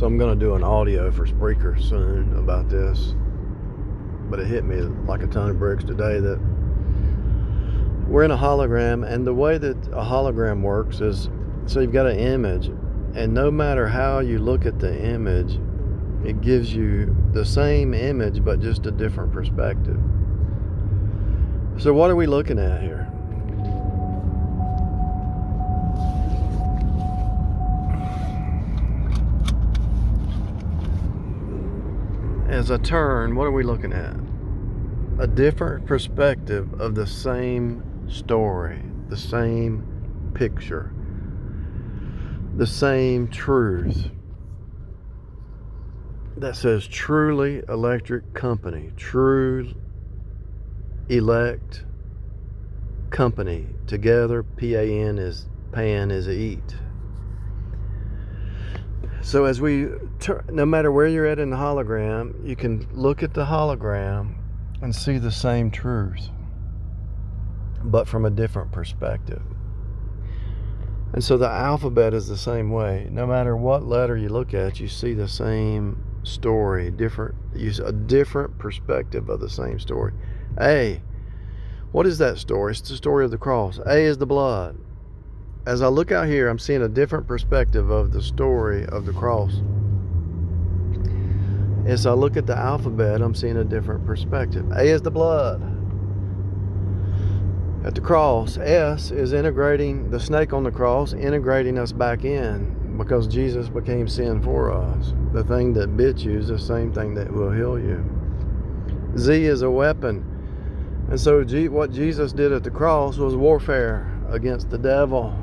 So I'm going to do an audio for Spreaker soon about this. But it hit me like a ton of bricks today that we're in a hologram, and the way that a hologram works is, so you've got an image, and no matter how you look at the image, it gives you the same image but just a different perspective. So what are we looking at here? As I turn, what are we looking at? A different perspective of the same story, the same picture, the same truth that says Truly Electric Company, True Elect Company. Together, P-A-N is pan is eat. So as we no matter where you're at in the hologram, you can look at the hologram and see the same truth, but from a different perspective. And so the alphabet is the same way. No matter what letter you look at, you see the same story, a different perspective of the same story. A, what is that story? It's the story of the cross. A is the blood. As I look out here, I'm seeing a different perspective of the story of the cross. As I look at the alphabet, I'm seeing a different perspective. A is the blood. At the cross, S is integrating the snake on the cross, integrating us back in, because Jesus became sin for us. The thing that bit you is the same thing that will heal you. Z is a weapon. And so what Jesus did at the cross was warfare against the devil,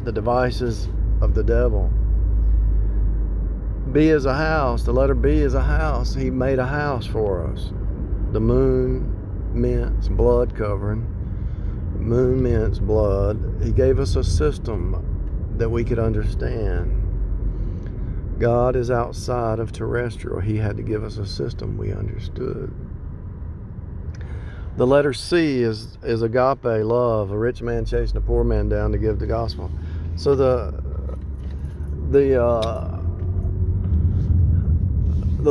the devices of the devil. B is a house. The letter B is a house. He made a house for us. The moon mints blood covering. Moon mints blood. He gave us a system that we could understand. God is outside of terrestrial. He had to give us a system we understood. The letter C is agape, love. A rich man chasing a poor man down to give the gospel. So the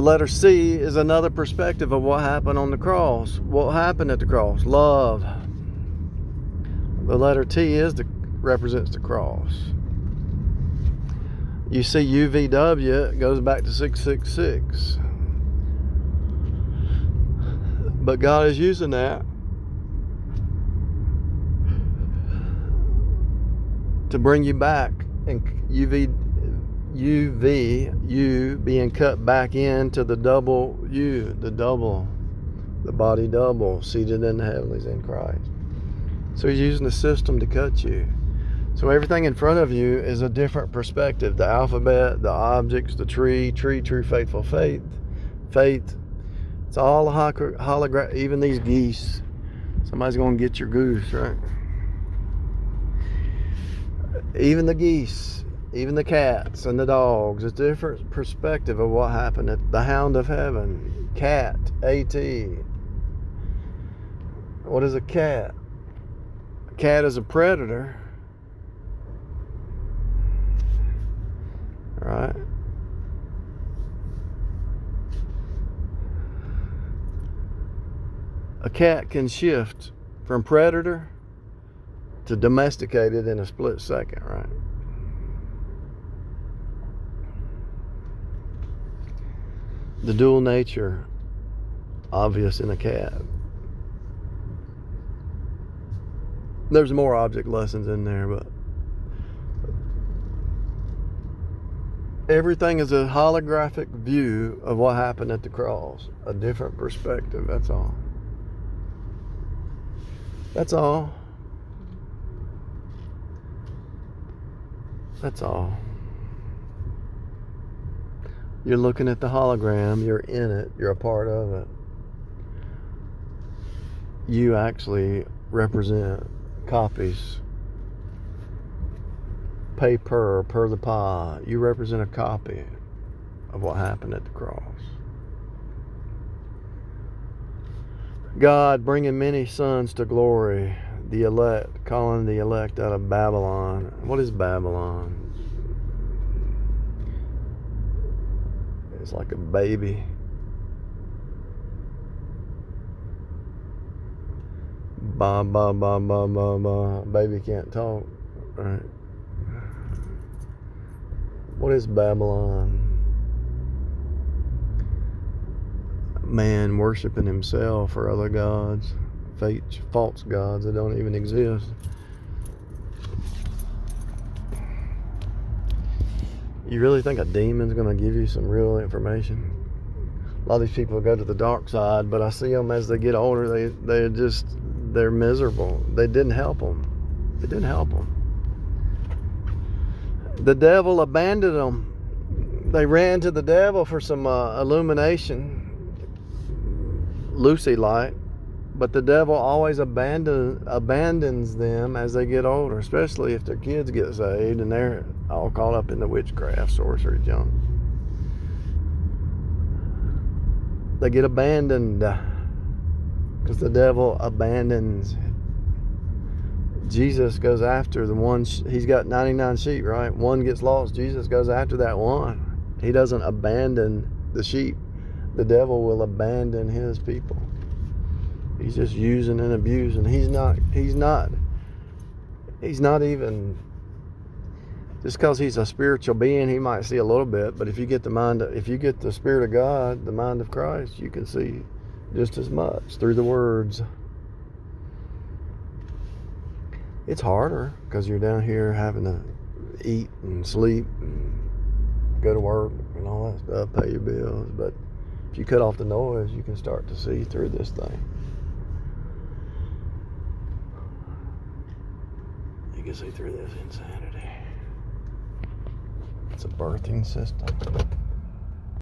letter C is another perspective of what happened on the cross. What happened at the cross? Love. The letter T represents the cross. You see UVW, it goes back to 666. But God is using that to bring you back, and U being cut back into the double U, the body double, seated in the heavenlies in Christ. So he's using the system to cut you. So everything in front of you is a different perspective. The alphabet, the objects, the tree, true, faithful, faith. It's all a hologram. Even these geese. Somebody's going to get your goose, right? Even the geese, even the cats and the dogs. It's a different perspective of what happened at the Hound of Heaven. Cat, A-T. What is a cat? A cat is a predator. Right? A cat can shift from predator to domesticated in a split second, right? The dual nature obvious in a cat. There's more object lessons in there, but everything is a holographic view of what happened at the cross. A different perspective, that's all. That's all. That's all. You're looking at the hologram, you're in it, you're a part of it. You actually represent copies. Per the pie. You represent a copy of what happened at the cross. God bringing many sons to glory, the elect, calling the elect out of Babylon. What is Babylon? It's like a baby. Ba ba ba ba ba ba. Baby can't talk. Right. What is Babylon? Man worshiping himself or other gods, false gods that don't even exist. You really think a demon's going to give you some real information? A lot of these people go to the dark side, but I see them as they get older, they're miserable. They didn't help them. It didn't help them. The devil abandoned them. They ran to the devil for some illumination, Lucy light, but the devil always abandons them as they get older, especially if their kids get saved and they're all caught up in the witchcraft, sorcery junk. They get abandoned because the devil abandons. Jesus goes after the one. He's got 99 sheep, right? One gets lost. Jesus goes after that one. He doesn't abandon the sheep. The devil will abandon his people. He's just using and abusing. He's not even, just because he's a spiritual being, he might see a little bit, but if you get the Spirit of God, the mind of Christ, you can see just as much through the words. It's harder because you're down here having to eat and sleep and go to work and all that stuff, pay your bills. But if you cut off the noise, you can start to see through this thing. You can see through this insanity. It's a birthing system.